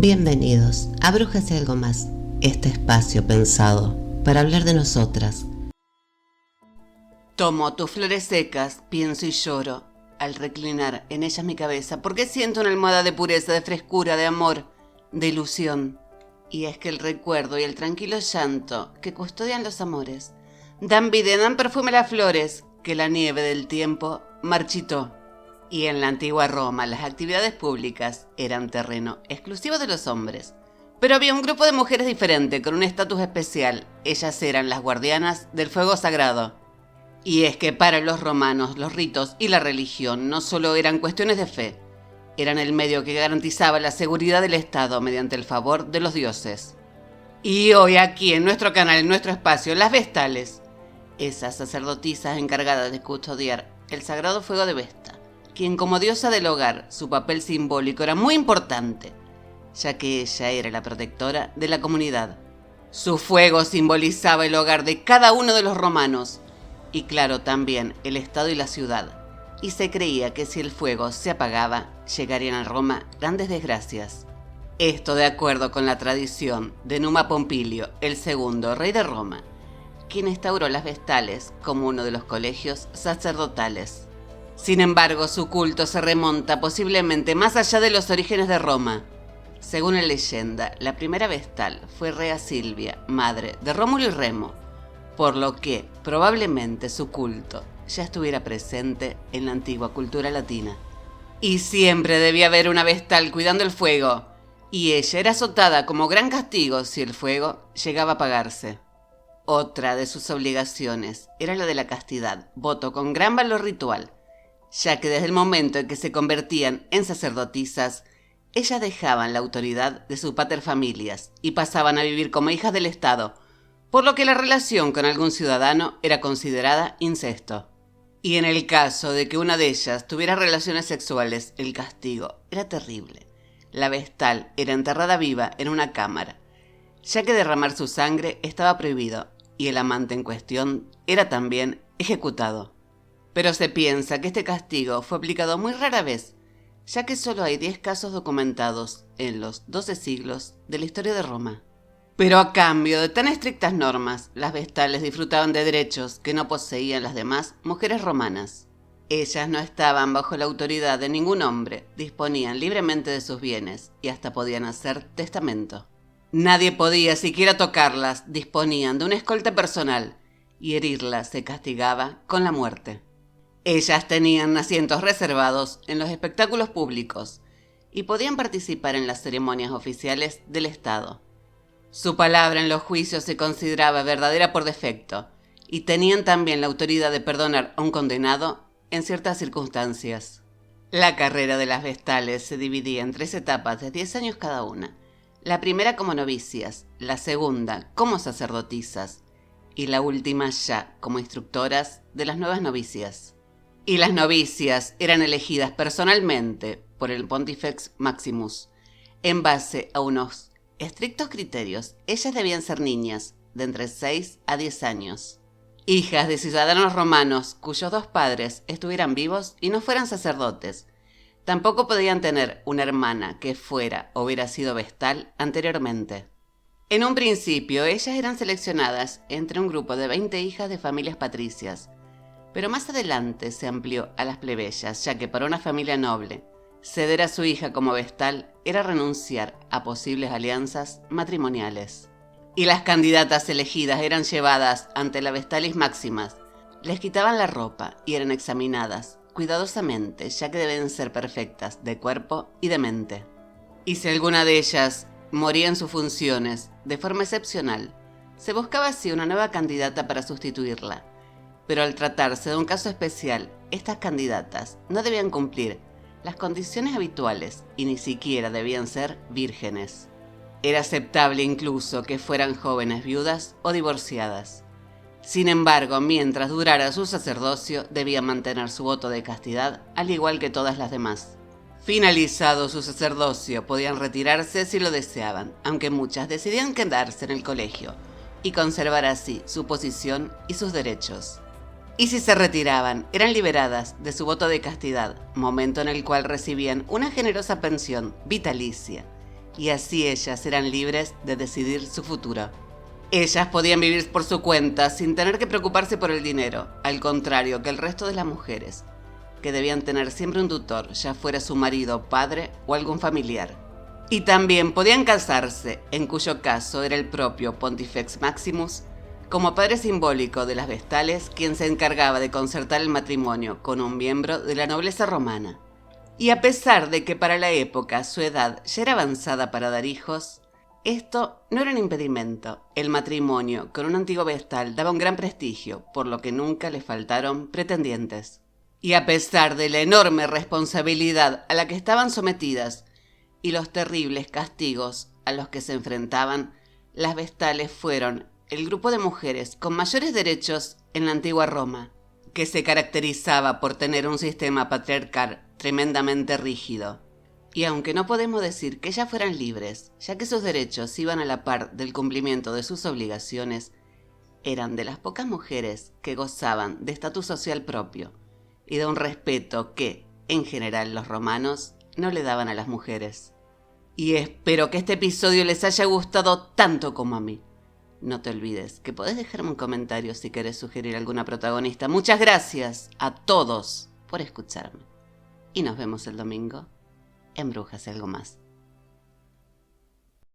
Bienvenidos a Brujas y algo más, este espacio pensado para hablar de nosotras. Tomo tus flores secas, pienso y lloro, al reclinar en ellas mi cabeza, porque siento una almohada de pureza, de frescura, de amor, de ilusión. Y es que el recuerdo y el tranquilo llanto que custodian los amores dan vida y dan perfume a las flores que la nieve del tiempo marchitó. Y en la antigua Roma las actividades públicas eran terreno exclusivo de los hombres. Pero había un grupo de mujeres diferente, con un estatus especial. Ellas eran las guardianas del fuego sagrado. Y es que para los romanos los ritos y la religión no solo eran cuestiones de fe, eran el medio que garantizaba la seguridad del Estado mediante el favor de los dioses. Y hoy aquí en nuestro canal, en nuestro espacio, las Vestales, esas sacerdotisas encargadas de custodiar el sagrado fuego de Vesta, quien como diosa del hogar, su papel simbólico era muy importante, ya que ella era la protectora de la comunidad. Su fuego simbolizaba el hogar de cada uno de los romanos, y claro, también el estado y la ciudad. Y se creía que si el fuego se apagaba, llegarían a Roma grandes desgracias. Esto de acuerdo con la tradición de Numa Pompilio, el segundo rey de Roma, quien instauró las Vestales como uno de los colegios sacerdotales. Sin embargo, su culto se remonta posiblemente más allá de los orígenes de Roma. Según la leyenda, la primera Vestal fue Rea Silvia, madre de Rómulo y Remo, por lo que probablemente su culto ya estuviera presente en la antigua cultura latina. Y siempre debía haber una Vestal cuidando el fuego, y ella era azotada como gran castigo si el fuego llegaba a apagarse. Otra de sus obligaciones era la de la castidad, voto con gran valor ritual, ya que desde el momento en que se convertían en sacerdotisas, ellas dejaban la autoridad de sus paterfamilias y pasaban a vivir como hijas del Estado, por lo que la relación con algún ciudadano era considerada incesto. Y en el caso de que una de ellas tuviera relaciones sexuales, el castigo era terrible. La Vestal era enterrada viva en una cámara, ya que derramar su sangre estaba prohibido, y el amante en cuestión era también ejecutado. Pero se piensa que este castigo fue aplicado muy rara vez, ya que solo hay 10 casos documentados en los 12 siglos de la historia de Roma. Pero a cambio de tan estrictas normas, las Vestales disfrutaban de derechos que no poseían las demás mujeres romanas. Ellas no estaban bajo la autoridad de ningún hombre, disponían libremente de sus bienes y hasta podían hacer testamento. Nadie podía siquiera tocarlas, disponían de una escolta personal y herirlas se castigaba con la muerte. Ellas tenían asientos reservados en los espectáculos públicos y podían participar en las ceremonias oficiales del Estado. Su palabra en los juicios se consideraba verdadera por defecto y tenían también la autoridad de perdonar a un condenado en ciertas circunstancias. La carrera de las Vestales se dividía en 3 etapas de 10 años cada una. La primera como novicias, la segunda como sacerdotisas y la última ya como instructoras de las nuevas novicias. Y las novicias eran elegidas personalmente por el Pontifex Maximus. En base a unos estrictos criterios, ellas debían ser niñas de entre 6 a 10 años, hijas de ciudadanos romanos cuyos 2 padres estuvieran vivos y no fueran sacerdotes. Tampoco podían tener una hermana que fuera o hubiera sido vestal anteriormente. En un principio, ellas eran seleccionadas entre un grupo de 20 hijas de familias patricias, pero más adelante se amplió a las plebeyas, ya que para una familia noble, ceder a su hija como vestal era renunciar a posibles alianzas matrimoniales. Y las candidatas elegidas eran llevadas ante la Vestalis Maximas, les quitaban la ropa y eran examinadas cuidadosamente, ya que deben ser perfectas de cuerpo y de mente. Y si alguna de ellas moría en sus funciones de forma excepcional, se buscaba así una nueva candidata para sustituirla. Pero al tratarse de un caso especial, estas candidatas no debían cumplir las condiciones habituales y ni siquiera debían ser vírgenes. Era aceptable incluso que fueran jóvenes viudas o divorciadas. Sin embargo, mientras durara su sacerdocio, debían mantener su voto de castidad, al igual que todas las demás. Finalizado su sacerdocio, podían retirarse si lo deseaban, aunque muchas decidían quedarse en el colegio y conservar así su posición y sus derechos. Y si se retiraban, eran liberadas de su voto de castidad, momento en el cual recibían una generosa pensión vitalicia y así ellas eran libres de decidir su futuro. Ellas podían vivir por su cuenta sin tener que preocuparse por el dinero, al contrario que el resto de las mujeres, que debían tener siempre un tutor, ya fuera su marido, padre o algún familiar. Y también podían casarse, en cuyo caso era el propio Pontifex Maximus, como padre simbólico de las vestales, quien se encargaba de concertar el matrimonio con un miembro de la nobleza romana. Y a pesar de que para la época su edad ya era avanzada para dar hijos, esto no era un impedimento. El matrimonio con un antiguo vestal daba un gran prestigio, por lo que nunca le faltaron pretendientes. Y a pesar de la enorme responsabilidad a la que estaban sometidas y los terribles castigos a los que se enfrentaban, las vestales fueron el grupo de mujeres con mayores derechos en la antigua Roma, que se caracterizaba por tener un sistema patriarcal tremendamente rígido. Y aunque no podemos decir que ellas fueran libres, ya que sus derechos iban a la par del cumplimiento de sus obligaciones, eran de las pocas mujeres que gozaban de estatus social propio y de un respeto que, en general, los romanos no le daban a las mujeres. Y espero que este episodio les haya gustado tanto como a mí. No te olvides que podés dejarme un comentario si querés sugerir alguna protagonista. Muchas gracias a todos por escucharme. Y nos vemos el domingo en Brujas y algo más.